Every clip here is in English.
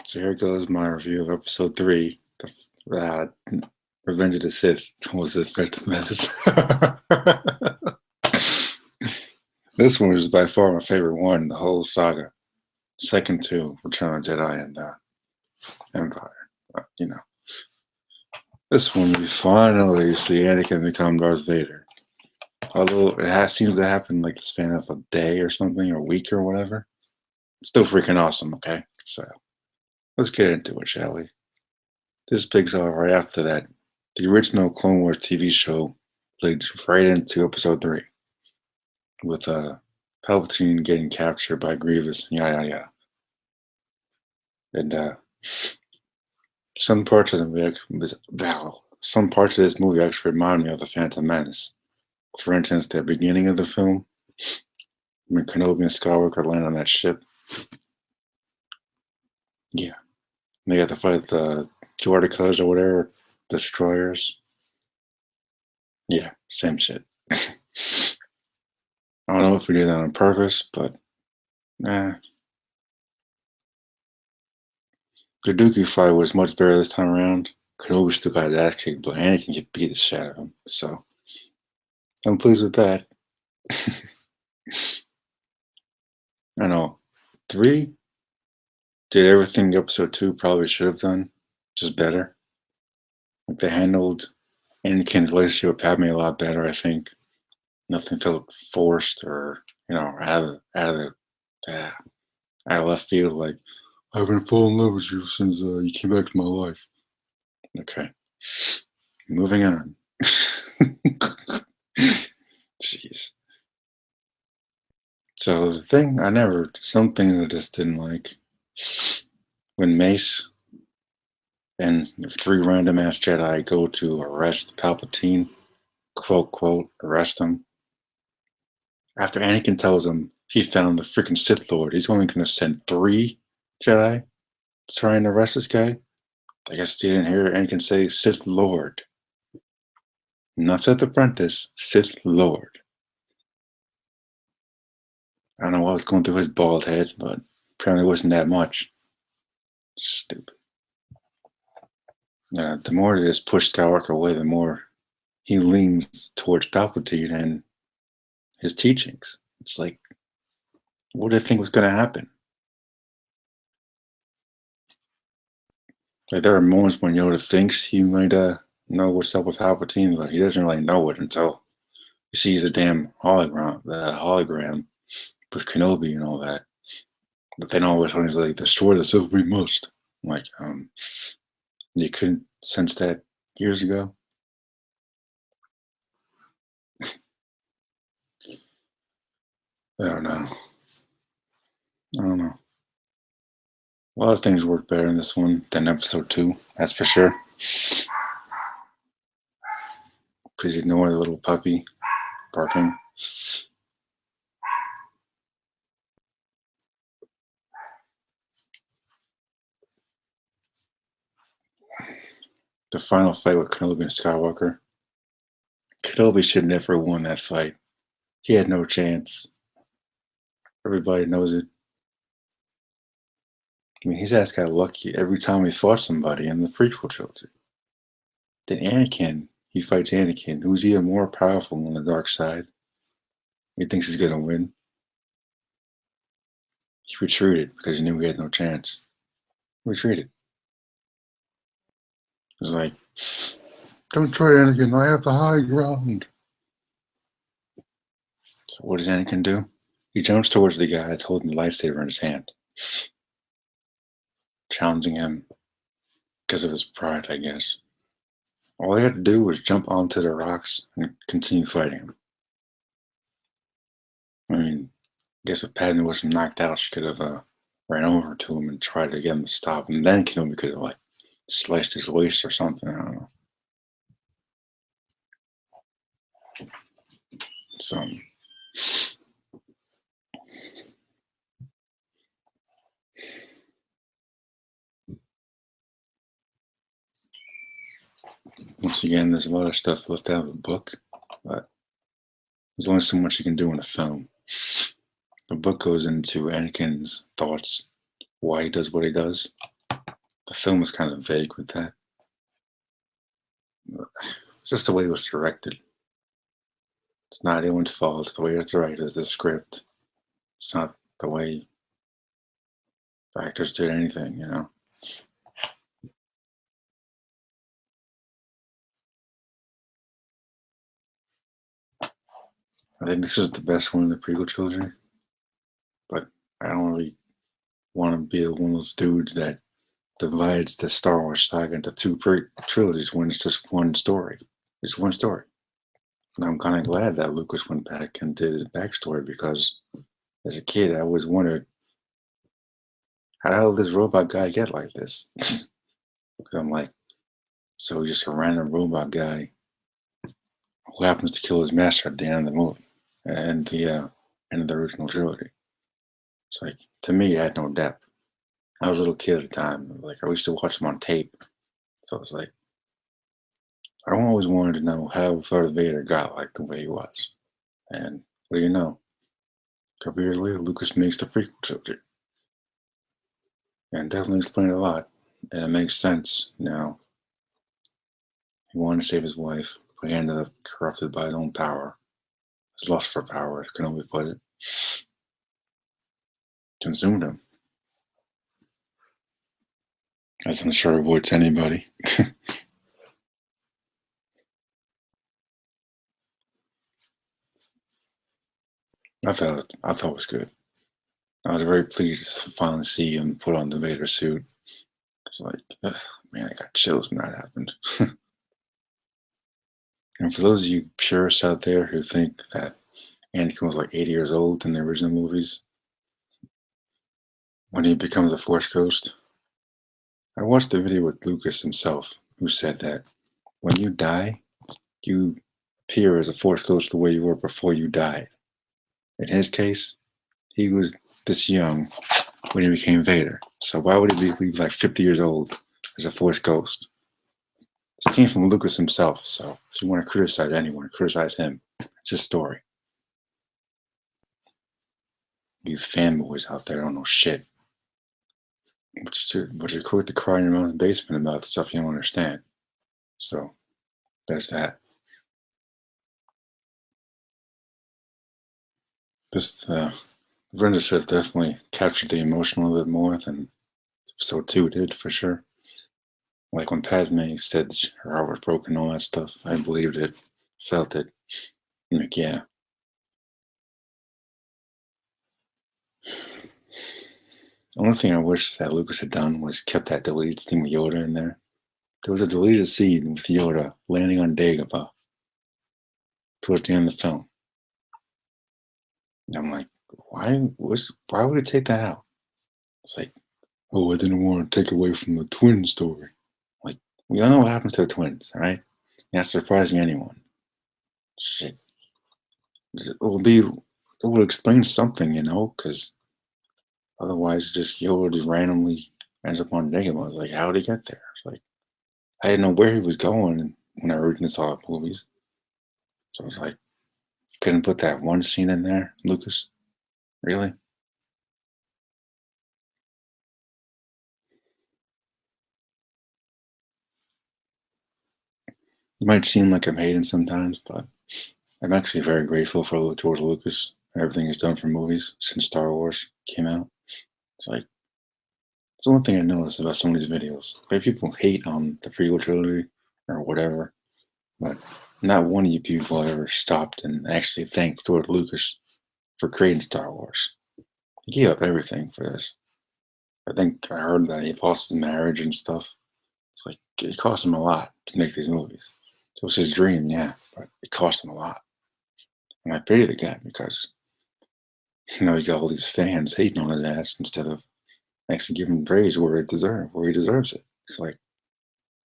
So here goes my review of episode 3, uh, Revenge of the Sith. Was this Phantom Menace? This one is by far my favorite one in the whole saga. Second to Return of the Jedi and Empire. This one we finally see Anakin become Darth Vader. Although it seems to happen like the span of a day or something, or a week or whatever. It's still freaking awesome, okay? So let's get into it, shall we? This picks off right after that. The original Clone Wars TV show leads right into episode 3 with Palpatine getting captured by Grievous, yada yada yada. And some parts of this movie actually remind me of the Phantom Menace. For instance, the beginning of the film, when Kenobi and Skywalker land on that ship. Yeah. They got to fight the Jordicas or whatever, destroyers. Yeah, same shit. I don't know if we did that on purpose, but nah. The Dookie fight was much better this time around. Kenobi still got his ass kicked, but Anakin could beat the shit out of him. So I'm pleased with that. I know. 3 did everything episode 2 probably should have done, just better. Like they handled Anakin's relationship with Padme a lot better, I think. Nothing felt forced or, out of left field, like, I haven't fallen in love with you since you came back to my life. Okay. Moving on. Jeez. So some things I just didn't like. When Mace and 3 random ass Jedi go to arrest Palpatine, quote, quote, arrest him. After Anakin tells him he found the freaking Sith Lord, he's only going to send 3 Jedi to try and arrest this guy. I guess you didn't hear Anakin say Sith Lord. Not Sith Apprentice, Sith Lord. I don't know what was going through his bald head, but apparently it wasn't that much. Stupid. Yeah, the more they just push Skywalker away, the more he leans towards Palpatine and his teachings. It's like, what did I think was going to happen? Like, there are moments when Yoda thinks he might know what's up with Palpatine, but he doesn't really know it until he sees the damn hologram with Kenobi and all that. But then all of a sudden he's like, destroy the Sith we must. I'm like, you couldn't sense that years ago? I don't know. A lot of things work better in this one than episode 2, that's for sure. Please ignore the little puppy barking. The final fight with Kenobi and Skywalker. Kenobi should never have won that fight. He had no chance. Everybody knows it. I mean, his ass got lucky every time he fought somebody in the prequel trilogy. Then Anakin, he fights Anakin, who's even more powerful on the dark side. He thinks he's gonna win. He retreated because he knew he had no chance. Retreated. It was like, don't try Anakin, I have the high ground. So what does Anakin do? He jumps towards the guy that's holding the lightsaber in his hand, challenging him because of his pride, I guess. All he had to do was jump onto the rocks and continue fighting him. I mean, I guess if Padme wasn't knocked out, she could have ran over to him and tried to get him to stop, and then Kenobi could have, like, sliced his waist or something, I don't know. Something. Once again, there's a lot of stuff left out of the book, but there's only so much you can do in a film. The book goes into Anakin's thoughts, why he does what he does. The film was kind of vague with that. It's just the way it was directed. It's not anyone's fault. It's the way it's directed, the script. It's not the way the actors did anything, you know? I think this is the best one in the prequel trilogy, but I don't really want to be one of those dudes that divides the Star Wars saga into two trilogies when it's just one story. It's one story. And I'm kind of glad that Lucas went back and did his backstory because as a kid, I always wondered, how the hell did this robot guy get like this? Because I'm like, so just a random robot guy who happens to kill his master at the end of the movie and the end of the original trilogy. It's like, to me, it had no depth. I was a little kid at the time. Like, I used to watch them on tape. So it's like, I always wanted to know how Darth Vader got like the way he was. And what do you know? A couple years later, Lucas makes the prequel trilogy. And definitely explained a lot. And it makes sense now. He wanted to save his wife, but he ended up corrupted by his own power. His lust for power, can only put it. Consumed him. As I'm sure avoids anybody. I thought it was good. I was very pleased to finally see him put on the Vader suit. It's like, ugh, man, I got chills when that happened. And for those of you purists out there who think that Anakin was like 80 years old in the original movies, when he becomes a Force Ghost, I watched the video with Lucas himself, who said that when you die, you appear as a Force Ghost the way you were before you died. In his case, he was this young when he became Vader. So why would he be like 50 years old as a Force Ghost? This came from Lucas himself, so if you want to criticize anyone, criticize him. It's his story. You fanboys out there don't know shit. But you're quick to cry in your mom's basement about stuff you don't understand. So, there's that. This, Revenge of Sith definitely captured the emotion a little bit more than episode 2 did, for sure. Like when Padme said her heart was broken and all that stuff, I believed it, felt it. I'm like, yeah. The only thing I wish that Lucas had done was kept that deleted scene with Yoda in there. There was a deleted scene with Yoda landing on Dagobah towards the end of the film. And I'm like, why would it take that out? It's like, oh, I didn't want to take away from the twin story. Like, we all know what happens to the twins, all right? Not surprising anyone. Shit. It will explain something, you know, because otherwise just Yoda just randomly ends up on Dagobah. It's like, how did he get there? It's like, I didn't know where he was going when I originally saw the movies. So it's like, couldn't put that one scene in there, Lucas? Really? It might seem like I'm hating sometimes, but I'm actually very grateful for George Lucas and everything he's done for movies since Star Wars came out. It's like, it's the one thing I noticed about some of these videos. Like, people hate on the prequel trilogy or whatever, but not one of you people ever stopped and actually thanked George Lucas for creating Star Wars. He gave up everything for this. I think I heard that he lost his marriage and stuff. It's like, it cost him a lot to make these movies. It was his dream, yeah, but it cost him a lot. And I pity the guy because, you know, you got all these fans hating on his ass instead of actually giving praise where he deserves it. It's like,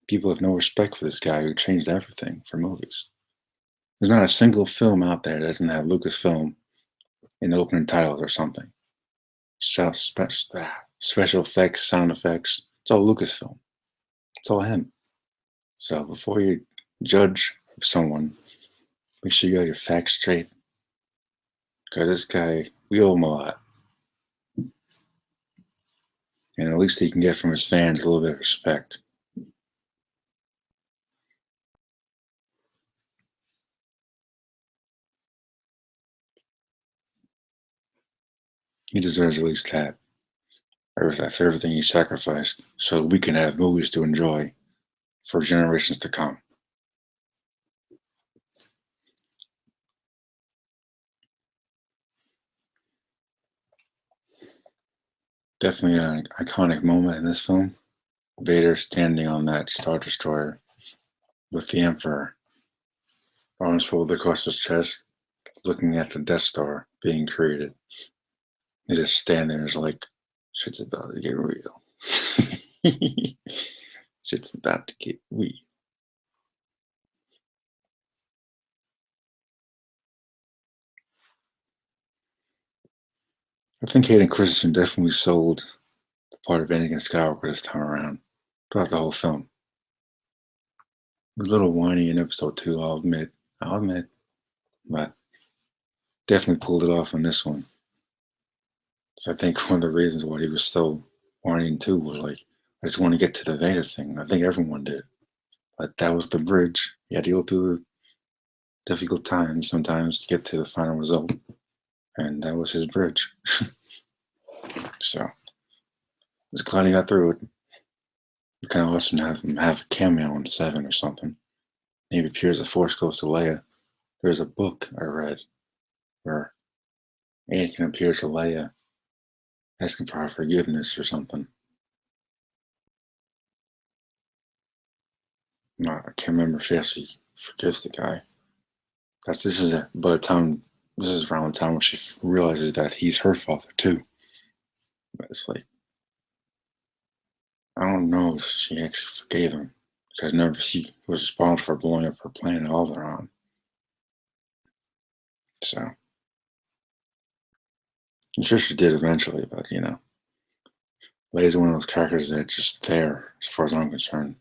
people have no respect for this guy who changed everything for movies. There's not a single film out there that doesn't have Lucasfilm in the opening titles or something. Special effects, sound effects, it's all Lucasfilm. It's all him. So before you judge someone, make sure you got your facts straight. Because this guy, we owe him a lot. And at least he can get from his fans a little bit of respect. He deserves at least that. After everything he sacrificed, so we can have movies to enjoy for generations to come. Definitely an iconic moment in this film. Vader standing on that Star Destroyer with the Emperor, arms folded across his chest, looking at the Death Star being created. They just stand there and is like, shit's about to get real. Shit's about to get real. I think Hayden Christensen definitely sold the part of Anakin Skywalker this time around, throughout the whole film. A little whiny in episode 2, I'll admit, but definitely pulled it off on this one. So I think one of the reasons why he was so whiny in 2 was like, I just want to get to the Vader thing. I think everyone did. But that was the bridge. You had to go through the difficult times sometimes to get to the final result. And that was his bridge. So it's glad he got through it. It kind of awesome to have him have a cameo in 7 or something. Maybe appears the Force goes to Leia. There's a book I read where Anakin appears to Leia asking for her forgiveness or something. No, I can't remember if she actually forgives the guy. This is by the time this is around the time when she realizes that he's her father too. But it's like I don't know if she actually forgave him because never she was responsible for blowing up her planet Alderaan. So I'm sure she did eventually, but Leia's one of those characters that's just there as far as I'm concerned.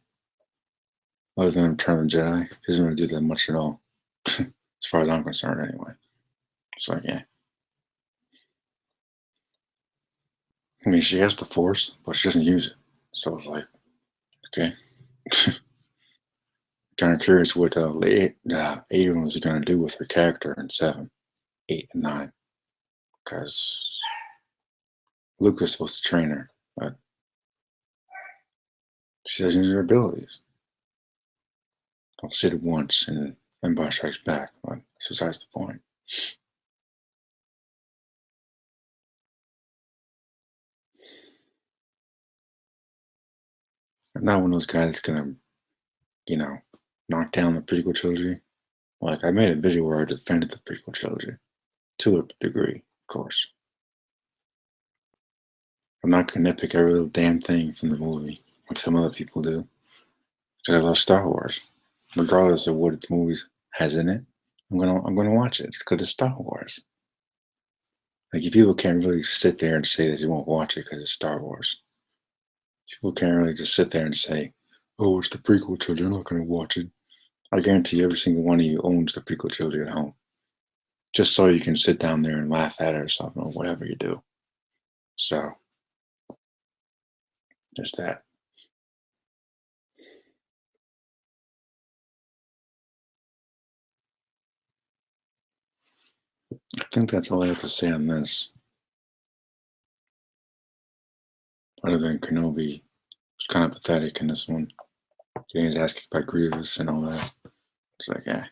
Other than Return of the Jedi, she doesn't really do that much at all. As far as I'm concerned, anyway. It's like, yeah. I mean, she has the Force, but she doesn't use it. So it's like, okay. Kind of curious what Abrams is going to do with her character in 7, 8, and 9. Because Luke was supposed to train her, but she doesn't use her abilities. Well, she did once in Empire Strikes Back, but that's besides the point. I'm not one of those guys that's going to, knock down the prequel trilogy. Like, I made a video where I defended the prequel trilogy to a degree, of course. I'm not going to nitpick every little damn thing from the movie like some other people do because I love Star Wars. Regardless of what the movie has in it, I'm gonna watch it. It's because it's Star Wars. Like, if people can't really sit there and say that you won't watch it because it's Star Wars. People can't really just sit there and say, "Oh, it's the prequel trilogy. I'm not gonna watch it." I guarantee you, every single one of you owns the prequel trilogy at home, just so you can sit down there and laugh at it or something or whatever you do. So, there's that. I think that's all I have to say on this. Other than Kenobi was kind of pathetic in this one. Getting his ass kicked by Grievous and all that. It's like, yeah.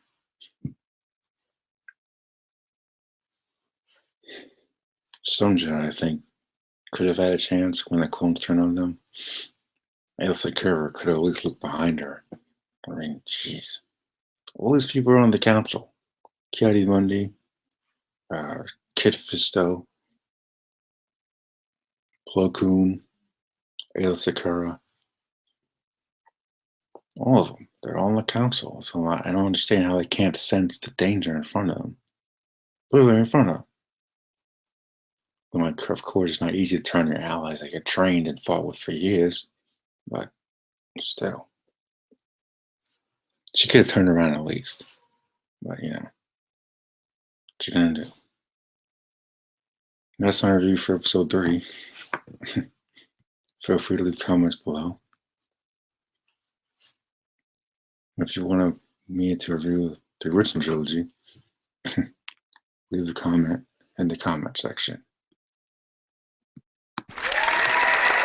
Some Jedi, I think, could have had a chance when the clones turned on them. Ailsa Curver could have at least looked behind her. I mean, jeez. All these people are on the council. Kiadi Mundi, Kit Fisto, Plo Koon, Ailsa Sakura. All of them. They're all on the council. So I don't understand how they can't sense the danger in front of them. Literally in front of them. Like, of course, it's not easy to turn your allies that get trained and fought with for years, but still. She could have turned around at least. But, what you gonna do? That's my review for episode 3. feel free to leave comments below. If you want me to review the original trilogy, leave a comment in the comment section.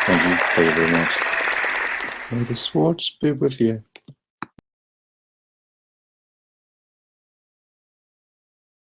Thank you very much. May the sports be with you.